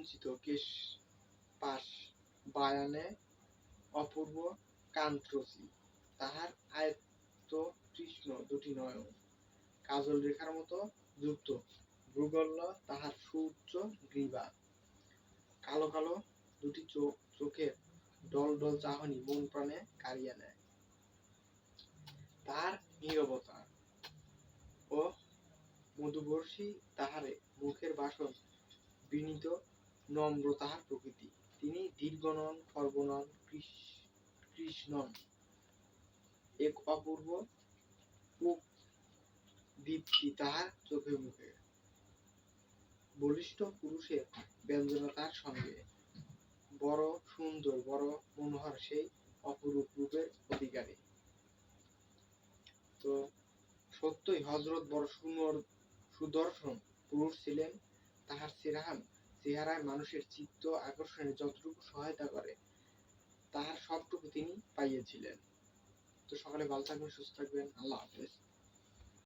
কুঞ্চিত কেশ পাশ বায়ানে অপূর্ব কান্ত্রসী, তাহার আয়ত্ত কৃষ্ণ দুটি নয়ন কাজল রেখার মতো যুক্ত, ভ্রুগল্ল তাহার সুউচ্চ গ্রীবা, কালো কালো দুটি চোখের ডল ডল চাহনি মন প্রাণে কাড়িয়া নেয়। তাহার নীরবতা ও মধুবর্ষী তাহারে মুখের বাসন বিনীত নম্র তাহার প্রকৃতি। তিনি দীর্ঘ নন, খর্ব নন, কৃষ্ণন, এক অপূর্ব দীপ্তি তাহার চোখে মুখে। বলিষ্ঠ পুরুষের ব্যঞ্জনা তার সঙ্গে, বড় সুন্দর বড় মনোহর সেই অপরূপ রূপের অধিকারী। তো সত্যই হযরত বড় সুদর্শন পুরুষ ছিলেন। তাহার চেহারায় মানুষের চিত্ত আকর্ষণে যতটুকু সহায়তা করে তাহার সবটুকু তিনি পাইয়াছিলেন। তো সকলে ভালো থাকবেন, সুস্থ থাকবেন। আল্লাহ হাফেজ।